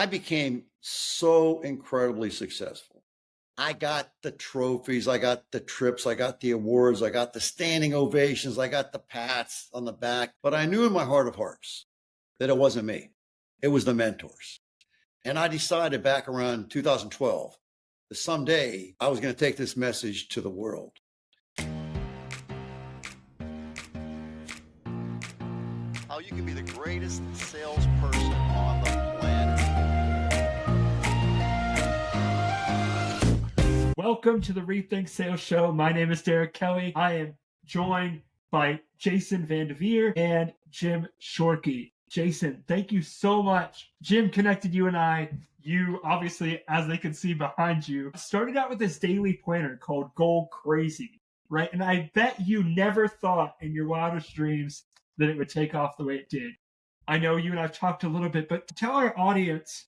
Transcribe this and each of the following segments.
I became so incredibly successful. I got the trophies, I got the trips, I got the awards, I got the standing ovations, I got the pats on the back. But I knew in my heart of hearts that it wasn't me, it was the mentors. And I decided back around 2012 that someday I was going to take this message to the world. How you can be the greatest salesperson on the planet. Welcome to the Rethink Sales Show. My name is Derek Kelly. I am joined by Jason VanDevere and Jim Shorkey. Jason, thank you so much. Jim connected you and I. You obviously, as they can see behind you, started out with this daily planner called Goal Crazy, right? And I bet you never thought in your wildest dreams that it would take off the way it did. I know you and I've talked a little bit, but tell our audience,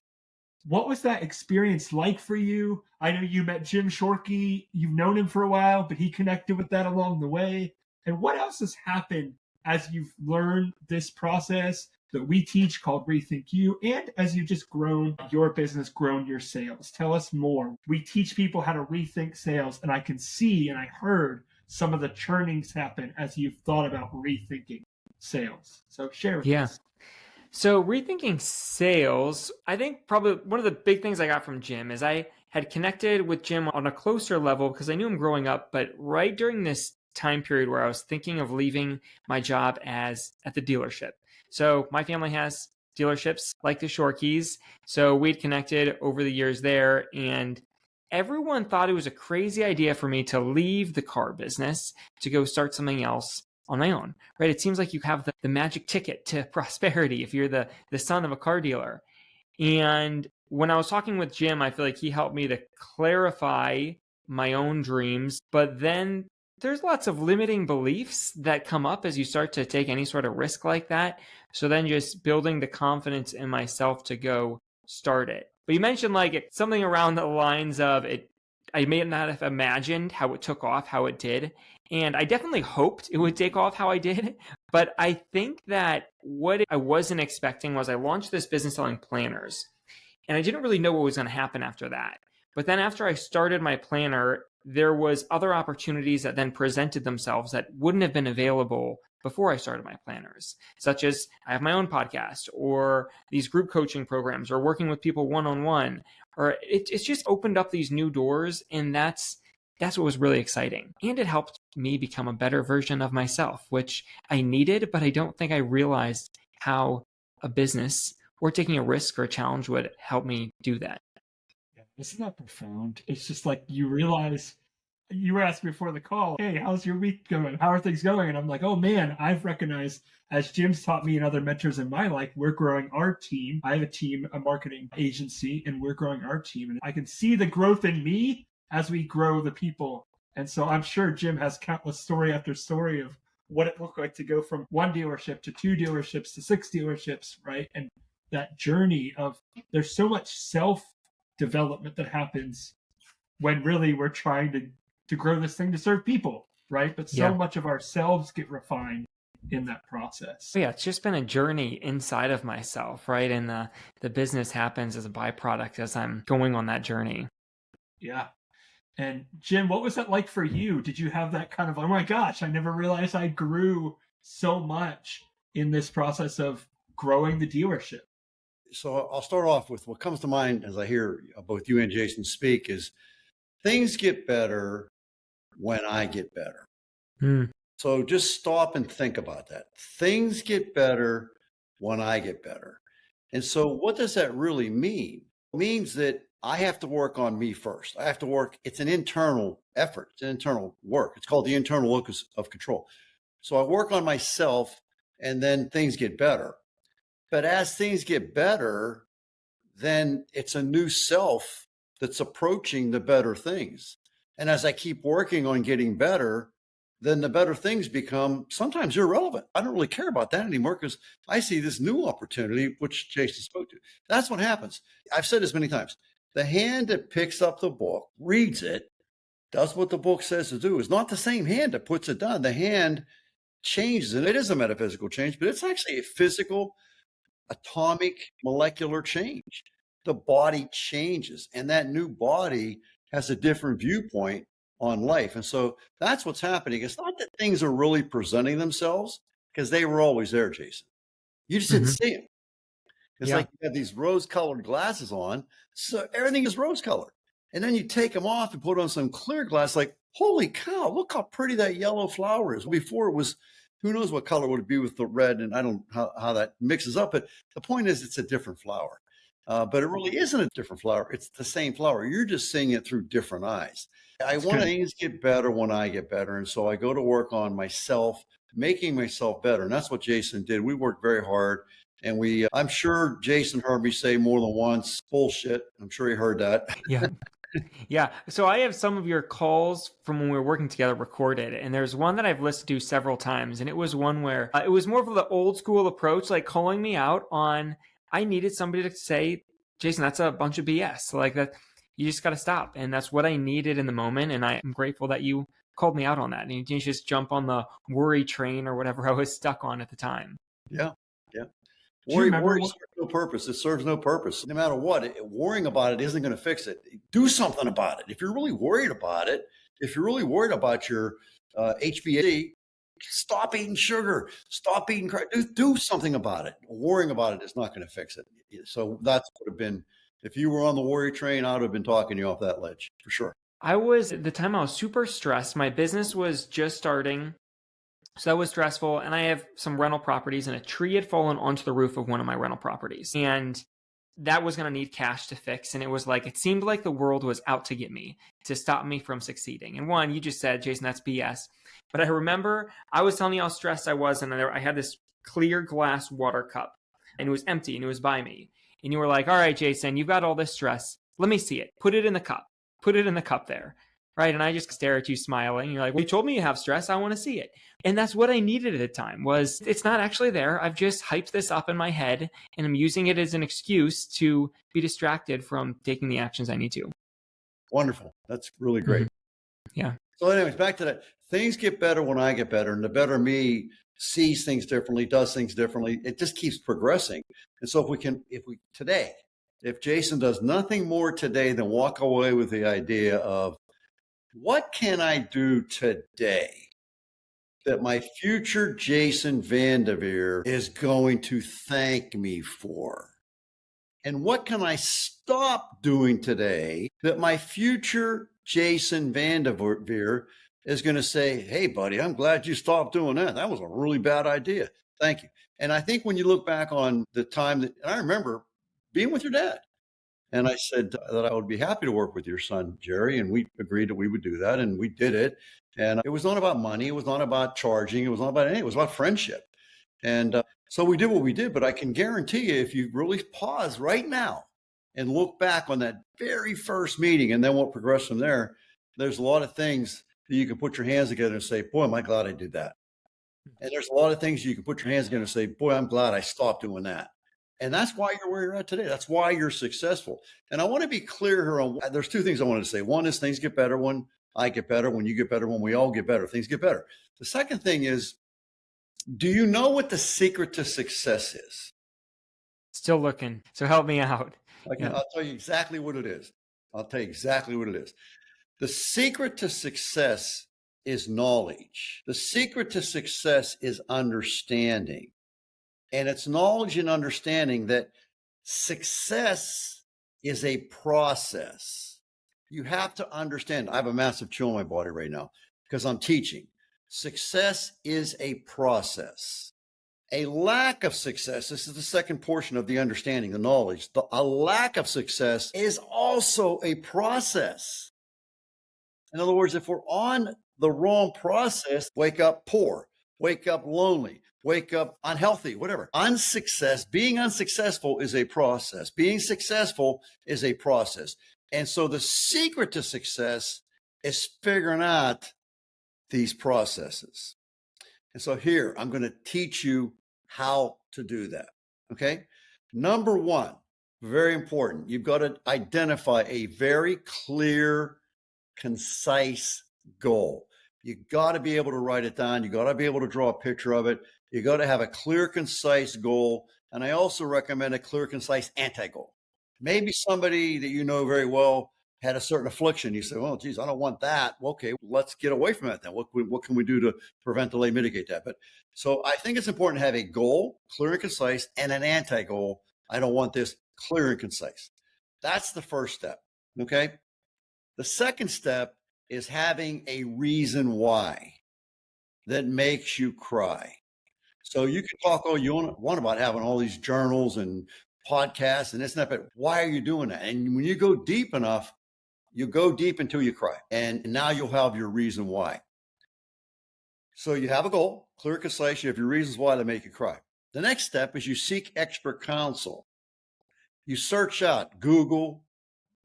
what was that experience like for you? I know you met Jim Shorkey. You've known him for a while, but he connected with that along the way. And what else has happened as you've learned this process that we teach called Rethink You, and as you've just grown your business, grown your sales? Tell us more. We teach people how to rethink sales, and I can see and I heard some of the churnings happen as you've thought about rethinking sales. So share with us. So rethinking sales, I think probably one of the big things I got from Jim is I had connected with Jim on a closer level because I knew him growing up, but right during this time period where I was thinking of leaving my job at the dealership. So my family has dealerships like the Shorkeys. So we'd connected over the years there, and everyone thought it was a crazy idea for me to leave the car business to go start something else on my own, right? It seems like you have the magic ticket to prosperity if you're the son of a car dealer. And when I was talking with Jim, I feel like he helped me to clarify my own dreams. But then there's lots of limiting beliefs that come up as you start to take any sort of risk like that. So then just building the confidence in myself to go start it. But you mentioned like something around the lines of it. I may not have imagined how it took off, how it did. And I definitely hoped it would take off how I did. But I think that what I wasn't expecting was I launched this business selling planners. And I didn't really know what was going to happen after that. But then after I started my planner, there was other opportunities that then presented themselves that wouldn't have been available before I started my planners, such as I have my own podcast or these group coaching programs or working with people one-on-one, or it's just opened up these new doors. And that's what was really exciting. And it helped me become a better version of myself, which I needed, but I don't think I realized how a business or taking a risk or a challenge would help me do that. Yeah, isn't that profound? It's just like you realize, you were asking before the call, hey, how's your week going? How are things going? And I'm like, oh man, I've recognized, as Jim's taught me and other mentors in my life, we're growing our team. I have a team, a marketing agency, and we're growing our team. And I can see the growth in me as we grow the people. And so I'm sure Jim has countless story after story of what it looked like to go from one dealership to two dealerships to 6 dealerships, right? And that journey of, there's so much self-development that happens when really we're trying to grow this thing to serve people, right? But so much of ourselves get refined in that process. Yeah, it's just been a journey inside of myself, right? And the business happens as a byproduct as I'm going on that journey. Yeah. And Jim, what was that like for you? Did you have that kind of, oh my gosh, I never realized I grew so much in this process of growing the dealership? So I'll start off with what comes to mind as I hear both you and Jason speak is things get better when I get better. So just stop and think about that. Things get better when I get better. And so what does that really mean? It means that I have to work on me first. I have to work. It's an internal effort. It's an internal work. It's called the internal locus of control. So I work on myself and then things get better. But as things get better, then it's a new self that's approaching the better things. And as I keep working on getting better, then the better things become sometimes irrelevant. I don't really care about that anymore because I see this new opportunity, which Jason spoke to. That's what happens. I've said this many times. The hand that picks up the book, reads it, does what the book says to do, is not the same hand that puts it down. The hand changes, and it is a metaphysical change, but it's actually a physical, atomic, molecular change. the body changes, and that new body has a different viewpoint on life. And so that's what's happening. It's not that things are really presenting themselves, because they were always there, Jason. You just didn't see them. It's like you have these rose-colored glasses on, so everything is rose-colored. And then you take them off and put on some clear glass, like, holy cow, look how pretty that yellow flower is. Before it was, who knows what color would it be with the red, and I don't know how that mixes up, but the point is it's a different flower. But it really isn't a different flower. It's the same flower. You're just seeing it through different eyes. I want things to get better when I get better. And so I go to work on myself, making myself better. And that's what Jason did. We worked very hard. And I'm sure Jason heard me say more than once, bullshit. I'm sure he heard that. Yeah. Yeah. So I have some of your calls from when we were working together recorded. And there's one that I've listened to several times. And it was one where it was more of the old school approach, like calling me out on, I needed somebody to say, Jason, that's a bunch of BS. Like that, you just got to stop. And that's what I needed in the moment. And I'm grateful that you called me out on that. And you didn't just jump on the worry train or whatever I was stuck on at the time. Yeah. Yeah. Worry serves no purpose. It serves no purpose. No matter what, worrying about it isn't going to fix it. Do something about it. If you're really worried about it, if you're really worried about your HbA1c, stop eating sugar. Stop eating crap. Do something about it. Worrying about it is not going to fix it. So that's what would have been, if you were on the worry train, I would have been talking you off that ledge for sure. The time I was super stressed. My business was just starting. So that was stressful. And I have some rental properties, and a tree had fallen onto the roof of one of my rental properties. And that was going to need cash to fix. And it was like, it seemed like the world was out to get me, to stop me from succeeding. And one, you just said, Jason, that's BS. But I remember I was telling you how stressed I was. And I had this clear glass water cup, and it was empty, and it was by me. And you were like, all right, Jason, you've got all this stress. Let me see it. Put it in the cup. Put it in the cup there. Right. And I just stare at you smiling. You're like, well, you told me you have stress. I want to see it. And that's what I needed at the time. Was it's not actually there. I've just hyped this up in my head, and I'm using it as an excuse to be distracted from taking the actions I need to. Wonderful. That's really great. Mm-hmm. Yeah. So anyways, back to that. Things get better when I get better, and the better me sees things differently, does things differently. It just keeps progressing. And so if Jason does nothing more today than walk away with the idea of, what can I do today that my future Jason VanDevere is going to thank me for? And what can I stop doing today that my future Jason VanDevere is going to say, hey, buddy, I'm glad you stopped doing that. That was a really bad idea. Thank you. And I think when you look back on the time and I remember being with your dad, and I said that I would be happy to work with your son, Jerry. And we agreed that we would do that. And we did it. And it was not about money. It was not about charging. It was not about anything. It was about friendship. And so we did what we did. But I can guarantee you, if you really pause right now and look back on that very first meeting and then what progressed from there, there's a lot of things that you can put your hands together and say, boy, am I glad I did that. And there's a lot of things you can put your hands together and say, boy, I'm glad I stopped doing that. And that's why you're where you're at today. That's why you're successful. And I want to be clear here on, there's two things I wanted to say. One is things get better when I get better, when you get better, when we all get better, things get better. The second thing is, do you know what the secret to success is? Still looking. So help me out. I'll tell you exactly what it is. The secret to success is knowledge. The secret to success is understanding. And it's knowledge and understanding that success is a process. You have to understand. I have a massive chill in my body right now because I'm teaching. Success is a process. A lack of success, this is the second portion of the understanding, the knowledge. A lack of success is also a process. In other words, if we're on the wrong process, wake up poor, wake up lonely, wake up unhealthy, whatever. Being unsuccessful is a process. Being successful is a process. And so the secret to success is figuring out these processes. And so here, I'm going to teach you how to do that. Okay. Number one, very important. You've got to identify a very clear, concise goal. You got to be able to write it down. You got to be able to draw a picture of it. You got to have a clear, concise goal. And I also recommend a clear, concise anti-goal. Maybe somebody that you know very well had a certain affliction. You say, well, geez, I don't want that. Well, okay, let's get away from that then. What can we do to prevent, delay, mitigate that? But so I think it's important to have a goal, clear and concise, and an anti-goal. I don't want this, clear and concise. That's the first step. Okay. The second step is having a reason why that makes you cry. So you can talk all you want about having all these journals and podcasts and this and that, but why are you doing that? And when you go deep enough, you go deep until you cry. And now you'll have your reason why. So you have a goal, clear, concise, you have your reasons why that make you cry. The next step is you seek expert counsel. You search out Google,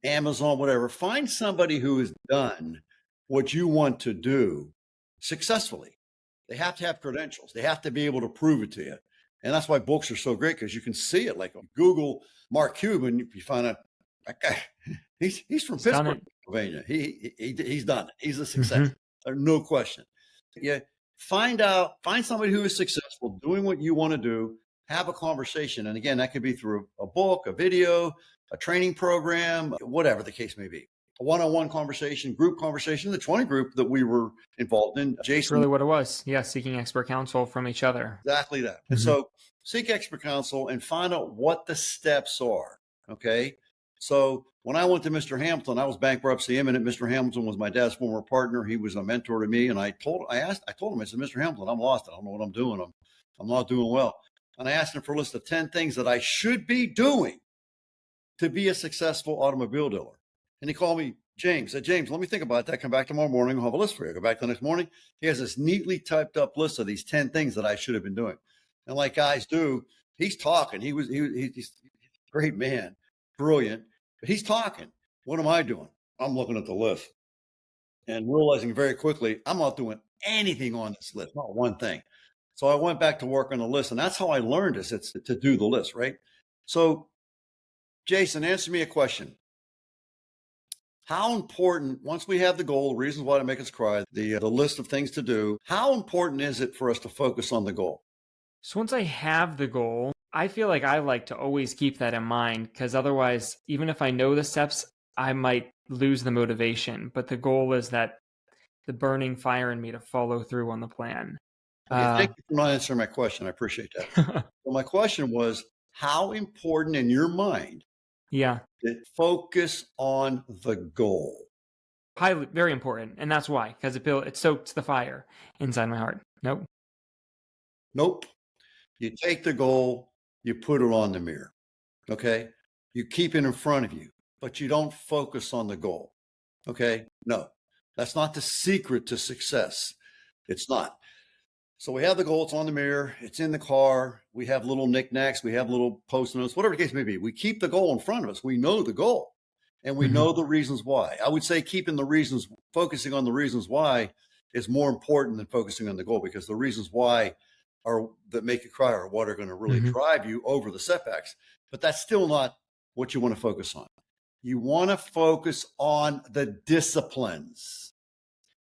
Amazon, whatever, find somebody who has done what you want to do successfully. They have to have credentials. They have to be able to prove it to you. And that's why books are so great, because you can see it. Like Google Mark Cuban, you find out that guy, he's from Pittsburgh, Pennsylvania. He's done it. He's a success. There's no question. Yeah. Find somebody who is successful doing what you want to do, have a conversation. And again, that could be through a book, a video, a training program, whatever the case may be. A one-on-one conversation, group conversation, the 20 group that we were involved in. Jason. That's really what it was. Yeah, seeking expert counsel from each other. Exactly that. And so seek expert counsel and find out what the steps are. Okay. So when I went to Mr. Hamilton, I was bankruptcy imminent. Mr. Hamilton was my dad's former partner. He was a mentor to me. And I told him, I said, Mr. Hamilton, I'm lost. I don't know what I'm doing. I'm not doing well. And I asked him for a list of 10 things that I should be doing to be a successful automobile dealer. And he called me, James. Said, James, let me think about that. Come back tomorrow morning. I'll have a list for you. Go back the next morning. He has this neatly typed up list of these 10 things that I should have been doing. And like guys do, he's talking. He's a great man, brilliant, but he's talking. What am I doing? I'm looking at the list and realizing very quickly, I'm not doing anything on this list, not one thing. So I went back to work on the list, and that's how I learned this. It's to do the list, right? So Jason, answer me a question. How important, once we have the goal, the reasons why to make us cry, the list of things to do, how important is it for us to focus on the goal? So once I have the goal, I feel like I like to always keep that in mind, because otherwise, even if I know the steps, I might lose the motivation. But the goal is that the burning fire in me to follow through on the plan. Okay, thank you for not answering my question. I appreciate that. So my question was, how important in your mind to focus on the goal? Highly, very important. And that's why, because it soaks the fire inside my heart. Nope. You take the goal, you put it on the mirror. Okay. You keep it in front of you, but you don't focus on the goal. Okay. No, that's not the secret to success. It's not. So we have the goal, it's on the mirror, it's in the car, we have little knickknacks, we have little post notes, whatever the case may be. We keep the goal in front of us. We know the goal and we know the reasons why. I would say focusing on the reasons why is more important than focusing on the goal, because the reasons why that make you cry are what are going to really drive you over the setbacks. But that's still not what you want to focus on. You want to focus on the disciplines.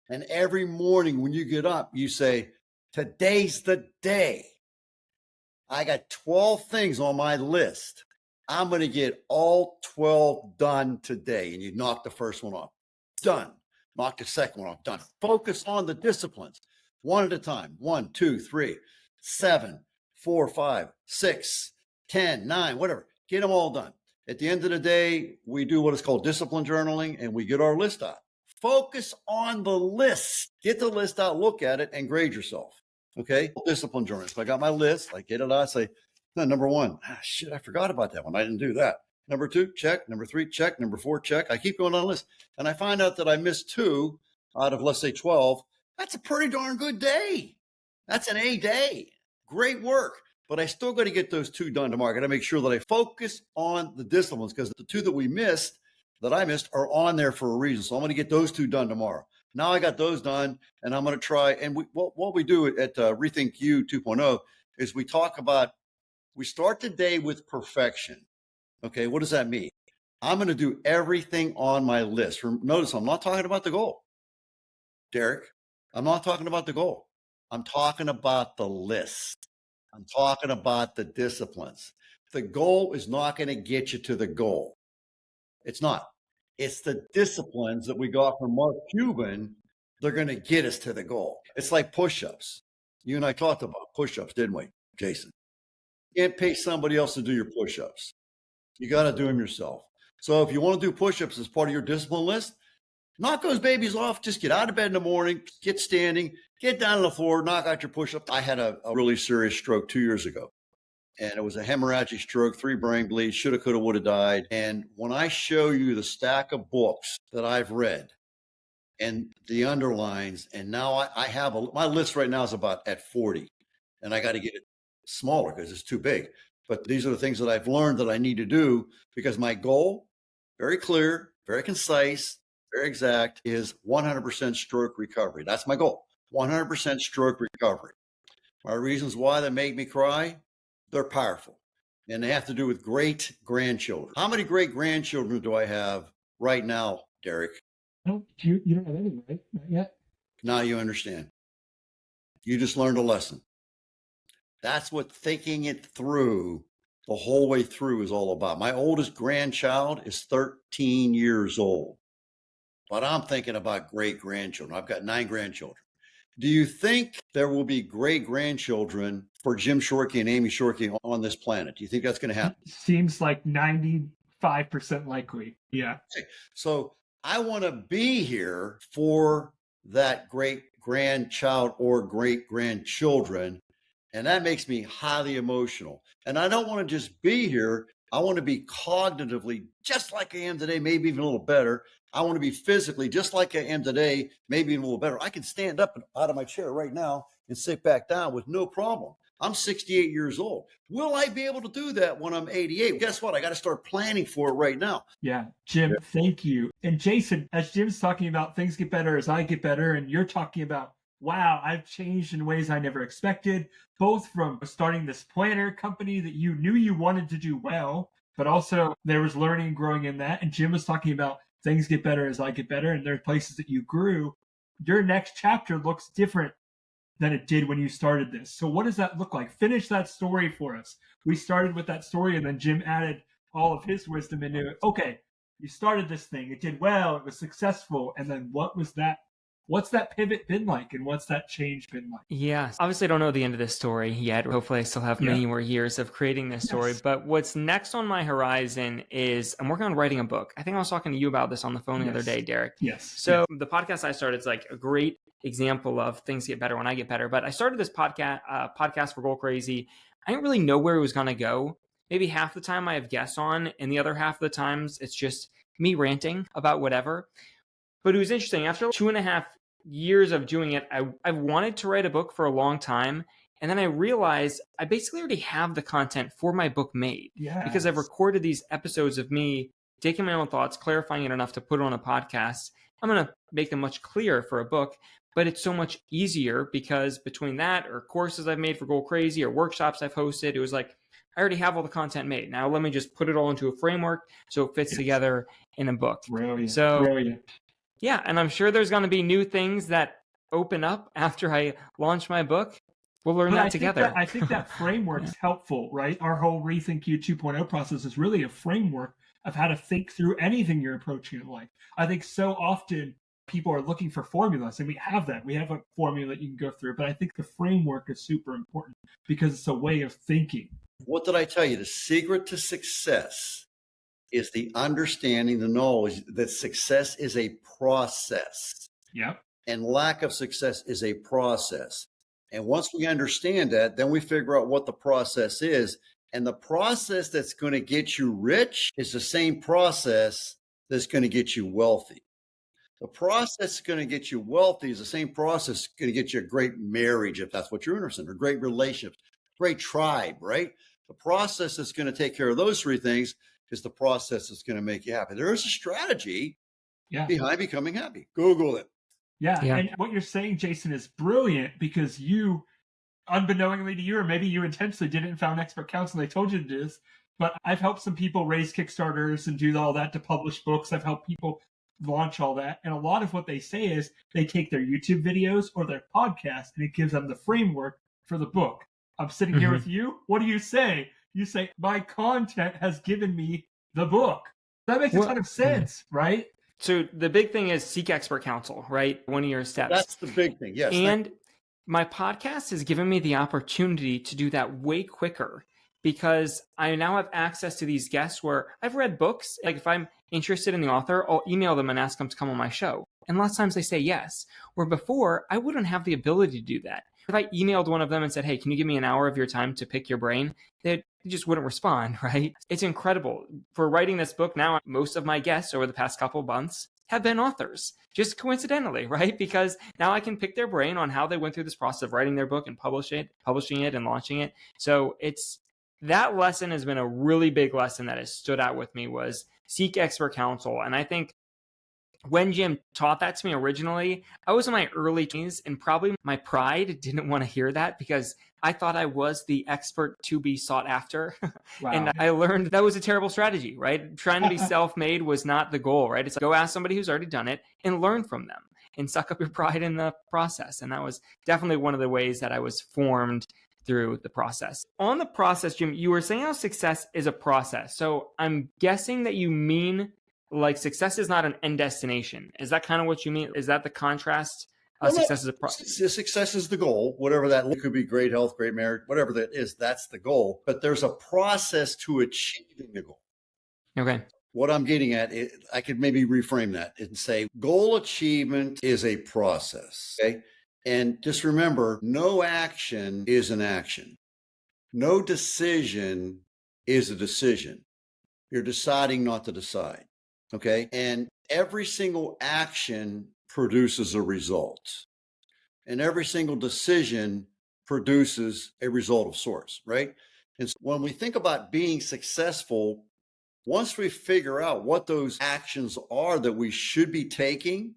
And every morning when you get up, you say, today's the day. I got 12 things on my list. I'm going to get all 12 done today. And you knock the first one off. Done. Knock the second one off. Done. Focus on the disciplines. One at a time. 1, 2, 3, 7, 4, 5, 6, 10, 9, whatever. Get them all done. At the end of the day, we do what is called discipline journaling, and we get our list out. Focus on the list. Get the list out, look at it, and grade yourself. Okay. Discipline journaling. So I got my list. I get it out. I say, number 1, shit, I forgot about that one. I didn't do that. Number 2, check. Number 3, check. Number 4, check. I keep going on the list. And I find out that I missed 2 out of, let's say, 12. That's a pretty darn good day. That's an A day. Great work. But I still got to get those 2 done tomorrow. I got to make sure that I focus on the disciplines, because the 2 that I missed are on there for a reason. So I'm going to get those 2 done tomorrow. Now I got those done, and I'm going to try. And what we do at Rethink You 2.0 is we start the day with perfection. Okay, what does that mean? I'm going to do everything on my list. Notice I'm not talking about the goal, Derek. I'm not talking about the goal. I'm talking about the list. I'm talking about the disciplines. The goal is not going to get you to the goal. It's not. It's the disciplines that we got from Mark Cuban. They're going to get us to the goal. It's like push-ups. You and I talked about push-ups, didn't we, Jason? You can't pay somebody else to do your push-ups. You got to do them yourself. So if you want to do push-ups as part of your discipline list, knock those babies off. Just get out of bed in the morning, get standing, get down on the floor, knock out your push-ups. I had a really serious stroke 2 years ago. And it was a hemorrhagic stroke, 3 brain bleeds, shoulda, coulda, woulda died. And when I show you the stack of books that I've read and the underlines, and now I have my list right now is about at 40, and I got to get it smaller because it's too big. But these are the things that I've learned that I need to do because my goal, very clear, very concise, very exact, is 100% stroke recovery. That's my goal, 100% stroke recovery. My reasons why that make me cry, they're powerful, and they have to do with great grandchildren. How many great grandchildren do I have right now, Derek? No, you don't have any, right? Not yet. Now you understand. You just learned a lesson. That's what thinking it through the whole way through is all about. My oldest grandchild is 13 years old, but I'm thinking about great grandchildren. I've got 9 grandchildren. Do you think there will be great grandchildren for Jim Shorkey and Amy Shorkey on this planet? Do you think that's going to happen? Seems like 95% likely. Yeah. Okay. So I want to be here for that great grandchild or great grandchildren. And that makes me highly emotional. And I don't want to just be here. I want to be cognitively just like I am today, maybe even a little better. I want to be physically just like I am today, maybe even a little better. I can stand up out of my chair right now and sit back down with no problem. I'm 68 years old. Will I be able to do that when I'm 88? Guess what? I got to start planning for it right now. Yeah. Jim, thank you. And Jason, as Jim's talking about things get better as I get better, and you're talking about, wow, I've changed in ways I never expected, both from starting this planner company that you knew you wanted to do well, but also there was learning and growing in that. And Jim was talking about things get better as I get better, and there are places that you grew. Your next chapter looks different than it did when you started this. So what does that look like? Finish that story for us. We started with that story, and then Jim added all of his wisdom into it. Okay, you started this thing. It did well. It was successful. And then what was that? What's that pivot been like, and what's that change been like? Yeah, obviously I don't know the end of this story yet. Hopefully I still have many more years of creating this story. Yes. But what's next on my horizon is I'm working on writing a book. I think I was talking to you about this on the phone the other day, Derek. Yes. So the podcast I started is like a great example of things get better when I get better. But I started this podcast for Goal Crazy. I didn't really know where it was going to go. Maybe half the time I have guests on, and the other half of the times it's just me ranting about whatever. But it was interesting. After 2.5 years of doing it, I wanted to write a book for a long time. And then I realized I basically already have the content for my book made. Yes. Because I've recorded these episodes of me taking my own thoughts, clarifying it enough to put it on a podcast. I'm going to make them much clearer for a book, but it's so much easier because between that or courses I've made for Goal Crazy or workshops I've hosted, it was like, I already have all the content made. Now let me just put it all into a framework so it fits together in a book. Brilliant. So, Brilliant. Yeah, and I'm sure there's going to be new things that open up after I launch my book. We'll learn that together. I think that framework is helpful, right? Our whole Rethink You 2.0 process is really a framework of how to think through anything you're approaching in life. I think so often people are looking for formulas, and we have that. We have a formula that you can go through, but I think the framework is super important because it's a way of thinking. What did I tell you? The secret to success is the understanding, the knowledge that success is a process. Yep. And lack of success is a process. And once we understand that, then we figure out what the process is. And the process that's going to get you rich is the same process that's going to get you wealthy. The process that's going to get you wealthy is the same process that's going to get you a great marriage, if that's what you're interested in, or great relationships, great tribe, right? The process that's going to take care of those 3 things is the process that's going to make you happy. There is a strategy behind becoming happy. Google it. Yeah. And what you're saying, Jason, is brilliant because you, unbeknowingly to you, or maybe you intentionally didn't found expert counsel and they told you to do this, but I've helped some people raise Kickstarters and do all that to publish books. I've helped people launch all that. And a lot of what they say is they take their YouTube videos or their podcast and it gives them the framework for the book. I'm sitting here with you. What do you say? You say, my content has given me the book. That makes a ton of sense, right? So the big thing is seek expert counsel, right? One of your steps. That's the big thing. Yes. And my podcast has given me the opportunity to do that way quicker because I now have access to these guests where I've read books. Like if I'm interested in the author, I'll email them and ask them to come on my show. And lots of times they say yes. Where before, I wouldn't have the ability to do that. If I emailed one of them and said, hey, can you give me an hour of your time to pick your brain? They just wouldn't respond, right? It's incredible. For writing this book now, most of my guests over the past couple of months have been authors, just coincidentally, right? Because now I can pick their brain on how they went through this process of writing their book and publishing it and launching it. So that lesson has been a really big lesson that has stood out with me was seek expert counsel. And I think when Jim taught that to me originally, I was in my early 20s and probably my pride didn't want to hear that because I thought I was the expert to be sought after. Wow. And I learned that was a terrible strategy, right? Trying to be self-made was not the goal, right? It's like, go ask somebody who's already done it and learn from them and suck up your pride in the process. And that was definitely one of the ways that I was formed through the process. On the process, Jim, you were saying how success is a process. So I'm guessing that you mean like success is not an end destination. Is that kind of what you mean? Is that the contrast? Success is a process. Success is the goal, whatever that could be. Great health, great marriage, whatever that is, that's the goal. But there's a process to achieving the goal. Okay. What I'm getting at, I could maybe reframe that and say goal achievement is a process. Okay. And just remember, no action is an action. No decision is a decision. You're deciding not to decide. Okay. And every single action produces a result. And every single decision produces a result of sorts, right? And so when we think about being successful, once we figure out what those actions are that we should be taking,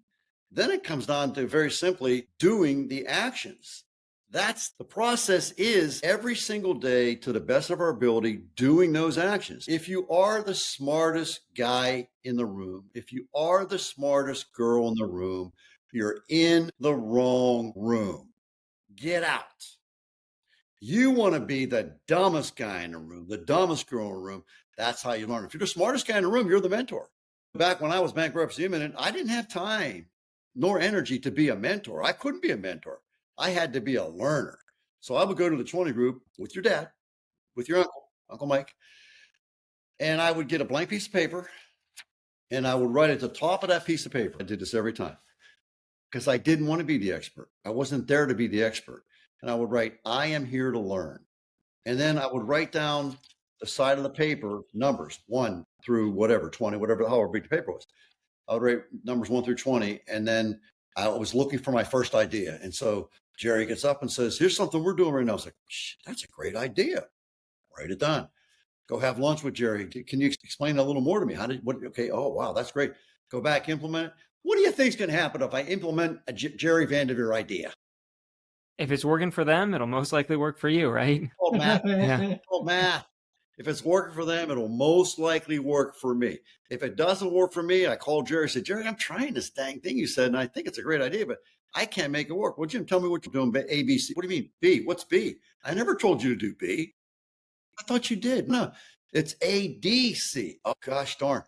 then it comes down to very simply doing the actions. That's the process is every single day to the best of our ability doing those actions. If you are the smartest guy in the room, if you are the smartest girl in the room, you're in the wrong room. Get out. You want to be the dumbest guy in the room, the dumbest girl in the room. That's how you learn. If you're the smartest guy in the room, you're the mentor. Back when I was bankruptcy imminent, I didn't have time nor energy to be a mentor. I couldn't be a mentor. I had to be a learner. So I would go to the 20 group with your dad, with your Uncle Mike, and I would get a blank piece of paper and I would write at the top of that piece of paper. I did this every time because I didn't want to be the expert. I wasn't there to be the expert. And I would write, I am here to learn. And then I would write down the side of the paper, numbers 1 through whatever, 20, whatever, however big the paper was. I would write numbers 1 through 20. And then I was looking for my first idea. And so Jerry gets up and says, here's something we're doing right now. I was like, that's a great idea. Write it down. Go have lunch with Jerry. Can you explain a little more to me? Okay. Oh, wow. That's great. Go back, implement it. What do you think is going to happen if I implement a Jerry VanDevere idea? If it's working for them, it'll most likely work for you, right? Oh, math. Yeah. Oh, math. If it's working for them, it'll most likely work for me. If it doesn't work for me, I call Jerry and say, Jerry, I'm trying this dang thing you said, and I think it's a great idea, but I can't make it work. Well, Jim, tell me what you're doing. A, B, C. What do you mean B? What's B? I never told you to do B. I thought you did. No, it's A, D, C. Oh, gosh darn.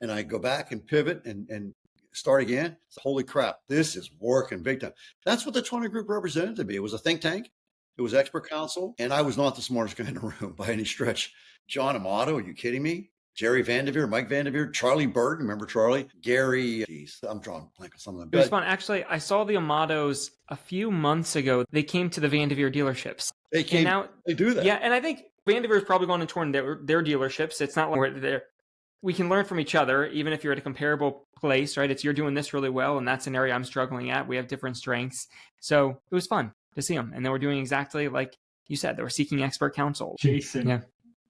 And I go back and pivot and start again. Holy crap, this is working big time. That's what the 20 group represented to me. It was a think tank. It was expert counsel. And I was not the smartest guy in the room by any stretch. John Amato, are you kidding me? Jerry VanDevere, Mike VanDevere, Charlie Berg, remember Charlie? Gary, I'm drawing a blank on some of them. It was fun. Actually, I saw the Amatos a few months ago. They came to the VanDevere dealerships. They came, now, they do that. Yeah, and I think VanDevere is probably going to tour in their dealerships. It's not like we can learn from each other, even if you're at a comparable place, right? It's you're doing this really well, and that's an area I'm struggling at. We have different strengths. So it was fun to see them. And they were doing exactly like you said. They were seeking expert counsel. Jason. Yeah.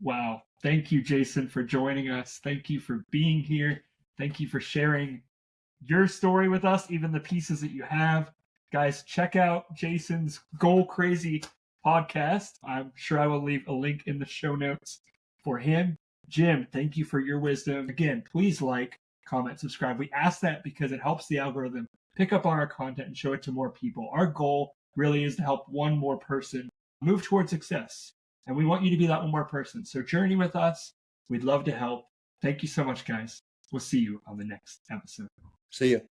Wow. Thank you, Jason, for joining us. Thank you for being here. Thank you for sharing your story with us, even the pieces that you have. Guys, check out Jason's Goal Crazy podcast. I'm sure I will leave a link in the show notes for him. Jim, thank you for your wisdom. Again, please like, comment, subscribe. We ask that because it helps the algorithm pick up on our content and show it to more people. Our goal really is to help one more person move towards success. And we want you to be that one more person. So journey with us. We'd love to help. Thank you so much, guys. We'll see you on the next episode. See you.